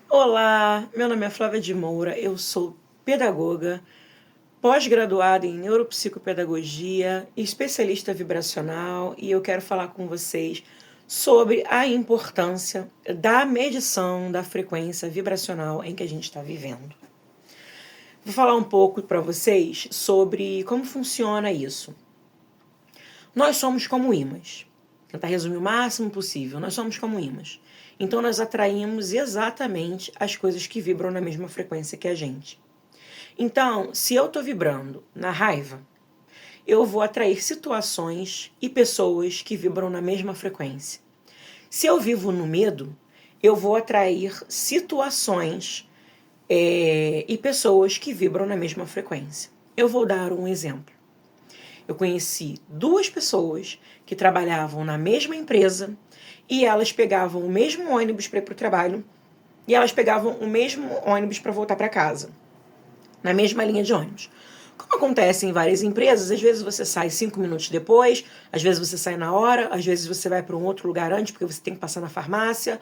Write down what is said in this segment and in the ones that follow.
Olá, meu nome é Flávia de Moura, eu sou pedagoga, pós-graduada em neuropsicopedagogia, especialista vibracional e eu quero falar com vocês sobre a importância da medição da frequência vibracional em que a gente está vivendo. Vou falar um pouco para vocês sobre como funciona isso. Nós somos como ímãs. Vou tentar resumir o máximo possível. Nós somos como ímãs. Então nós atraímos exatamente as coisas que vibram na mesma frequência que a gente. Então, se eu estou vibrando na raiva, eu vou atrair situações e pessoas que vibram na mesma frequência. Se eu vivo no medo, eu vou atrair situações e pessoas que vibram na mesma frequência. Eu vou dar um exemplo. Eu conheci duas pessoas que trabalhavam na mesma empresa e elas pegavam o mesmo ônibus para ir para o trabalho e elas pegavam o mesmo ônibus para voltar para casa, na mesma linha de ônibus. Como acontece em várias empresas, às vezes você sai 5 minutos depois, às vezes você sai na hora, às vezes você vai para um outro lugar antes porque você tem que passar na farmácia.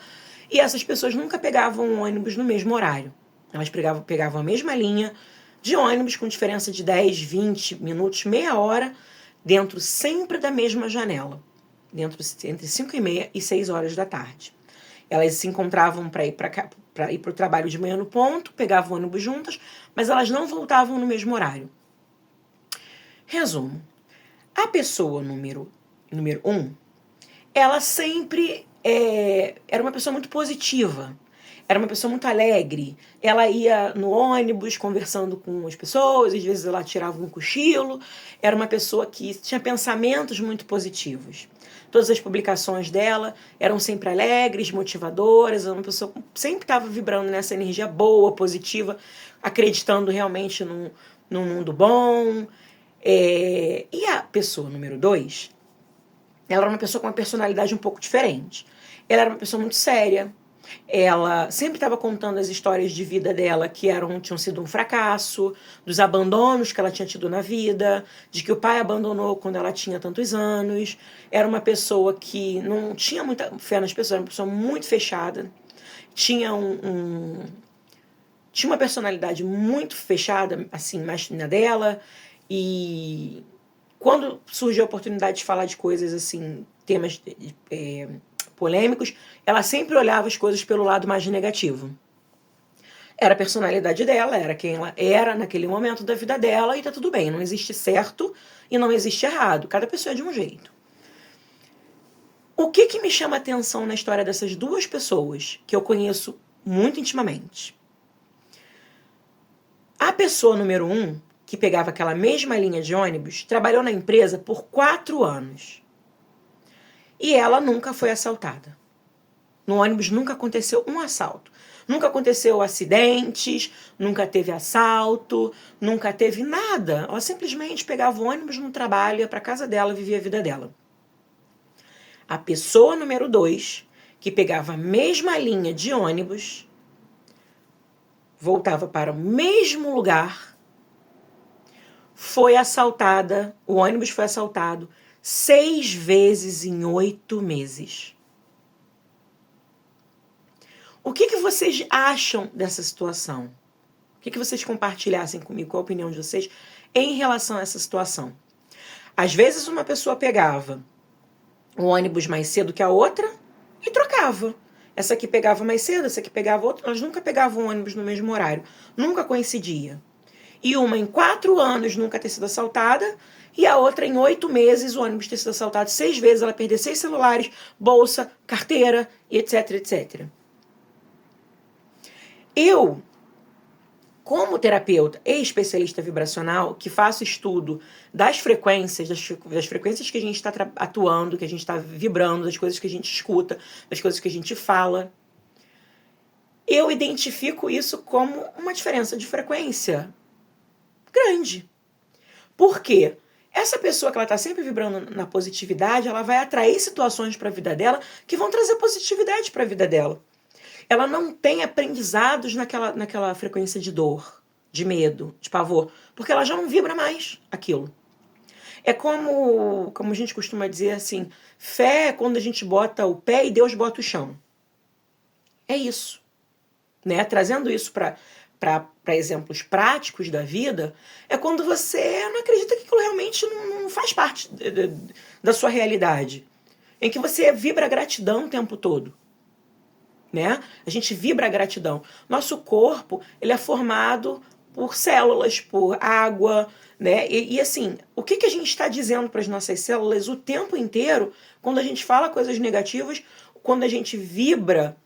E essas pessoas nunca pegavam um ônibus no mesmo horário. Elas pegavam a mesma linha de ônibus com diferença de 10, 20 minutos, meia hora, dentro sempre da mesma janela, entre 5h30 e 6 horas da tarde. Elas se encontravam para ir para o trabalho de manhã no ponto, pegavam o ônibus juntas, mas elas não voltavam no mesmo horário. Resumo. A pessoa número 1, ela sempre era uma pessoa muito positiva. Era uma pessoa muito alegre. Ela ia no ônibus conversando com as pessoas, às vezes ela tirava um cochilo. Era uma pessoa que tinha pensamentos muito positivos. Todas as publicações dela eram sempre alegres, motivadoras. Era uma pessoa que sempre estava vibrando nessa energia boa, positiva, acreditando realmente num mundo bom. E a pessoa número 2, ela era uma pessoa com uma personalidade um pouco diferente. Ela era uma pessoa muito séria. Ela sempre estava contando as histórias de vida dela que tinham sido um fracasso, dos abandonos que ela tinha tido na vida, de que o pai abandonou quando ela tinha tantos anos. Era uma pessoa que não tinha muita fé nas pessoas, era uma pessoa muito fechada. Tinha tinha uma personalidade muito fechada, assim, mais na dela. E quando surgiu a oportunidade de falar de coisas assim, temas polêmicos, ela sempre olhava as coisas pelo lado mais negativo. Era a personalidade dela, era quem ela era naquele momento da vida dela, e tá tudo bem, não existe certo e não existe errado, cada pessoa é de um jeito. O que me chama a atenção na história dessas duas pessoas, que eu conheço muito intimamente? A pessoa número 1, que pegava aquela mesma linha de ônibus, trabalhou na empresa por 4 anos. E ela nunca foi assaltada. No ônibus nunca aconteceu um assalto. Nunca aconteceu acidentes, nunca teve assalto, nunca teve nada. Ela simplesmente pegava o ônibus no trabalho, ia para casa dela, vivia a vida dela. A pessoa número 2, que pegava a mesma linha de ônibus, voltava para o mesmo lugar, foi assaltada, o ônibus foi assaltado 6 vezes em 8 meses. O que vocês acham dessa situação? O que vocês compartilhassem comigo, qual a opinião de vocês em relação a essa situação? Às vezes uma pessoa pegava o ônibus mais cedo que a outra e trocava. Essa aqui pegava mais cedo, essa aqui pegava outra. Elas nunca pegavam o ônibus no mesmo horário. Nunca coincidia. E uma em 4 anos nunca ter sido assaltada, e a outra em 8 meses o ônibus ter sido assaltado 6 vezes, ela perder 6 celulares, bolsa, carteira, e etc, etc. Eu, como terapeuta e especialista vibracional, que faço estudo das frequências, das frequências que a gente está atuando, que a gente está vibrando, das coisas que a gente escuta, das coisas que a gente fala, eu identifico isso como uma diferença de frequência grande. Por quê? Essa pessoa que ela está sempre vibrando na positividade, ela vai atrair situações para a vida dela que vão trazer positividade para a vida dela. Ela não tem aprendizados naquela frequência de dor, de medo, de pavor, porque ela já não vibra mais aquilo. É como a gente costuma dizer assim, fé é quando a gente bota o pé e Deus bota o chão. É isso. né? Trazendo isso para exemplos práticos da vida, é quando você não acredita que aquilo realmente não faz parte da sua realidade. Em que você vibra gratidão o tempo todo. Né? A gente vibra a gratidão. Nosso corpo, ele é formado por células, por água, né? E assim, o que a gente está dizendo para as nossas células o tempo inteiro quando a gente fala coisas negativas, quando a gente vibra,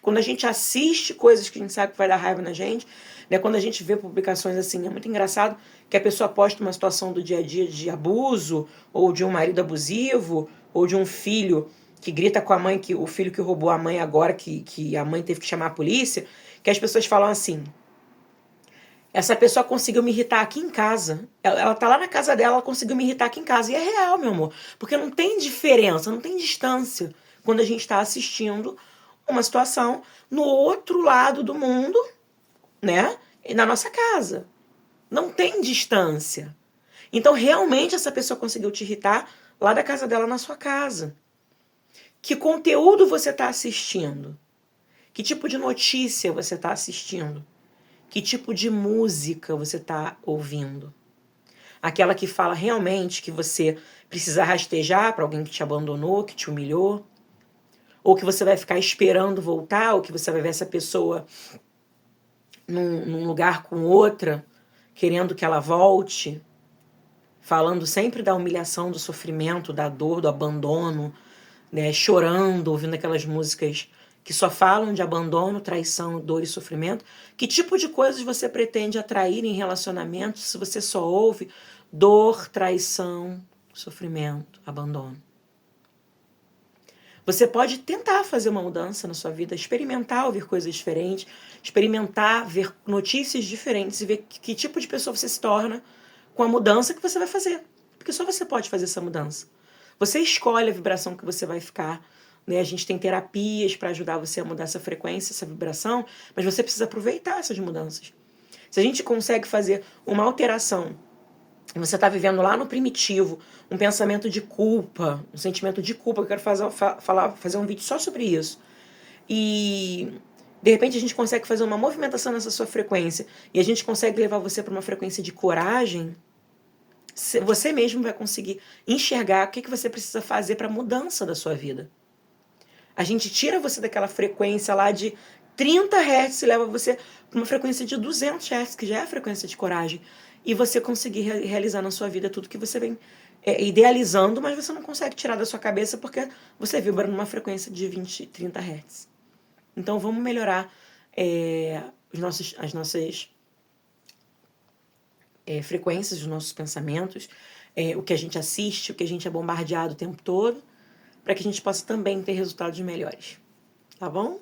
quando a gente assiste coisas que a gente sabe que vai dar raiva na gente, né? Quando a gente vê publicações assim, é muito engraçado que a pessoa posta uma situação do dia a dia de abuso, ou de um marido abusivo, ou de um filho que grita com a mãe, que o filho que roubou a mãe agora, que a mãe teve que chamar a polícia, que as pessoas falam assim: essa pessoa conseguiu me irritar aqui em casa. Ela tá lá na casa dela, ela conseguiu me irritar aqui em casa. E é real, meu amor. Porque não tem diferença, não tem distância quando a gente está assistindo uma situação no outro lado do mundo, né? E na nossa casa. Não tem distância. Então, realmente, essa pessoa conseguiu te irritar lá da casa dela na sua casa. Que conteúdo você está assistindo? Que tipo de notícia você está assistindo? Que tipo de música você está ouvindo? Aquela que fala realmente que você precisa rastejar para alguém que te abandonou, que te humilhou? Ou que você vai ficar esperando voltar? Ou que você vai ver essa pessoa num lugar com outra, querendo que ela volte? Falando sempre da humilhação, do sofrimento, da dor, do abandono, né, chorando, ouvindo aquelas músicas que só falam de abandono, traição, dor e sofrimento. Que tipo de coisas você pretende atrair em relacionamentos se você só ouve dor, traição, sofrimento, abandono? Você pode tentar fazer uma mudança na sua vida, experimentar ouvir coisas diferentes, experimentar ver notícias diferentes e ver que tipo de pessoa você se torna com a mudança que você vai fazer. Porque só você pode fazer essa mudança. Você escolhe a vibração que você vai ficar, né? A gente tem terapias para ajudar você a mudar essa frequência, essa vibração, mas você precisa aproveitar essas mudanças. Se a gente consegue fazer uma alteração, você está vivendo lá no primitivo, um pensamento de culpa, um sentimento de culpa, eu quero fazer um vídeo só sobre isso. E de repente a gente consegue fazer uma movimentação nessa sua frequência e a gente consegue levar você para uma frequência de coragem. Você mesmo vai conseguir enxergar o que você precisa fazer para a mudança da sua vida. A gente tira você daquela frequência lá de 30 Hz e leva você para uma frequência de 200 Hz, que já é a frequência de coragem. E você conseguir realizar na sua vida tudo que você vem idealizando, mas você não consegue tirar da sua cabeça porque você vibra numa frequência de 20, 30 Hz. Então vamos melhorar as nossas frequências, os nossos pensamentos, o que a gente assiste, o que a gente é bombardeado o tempo todo, para que a gente possa também ter resultados melhores. Tá bom?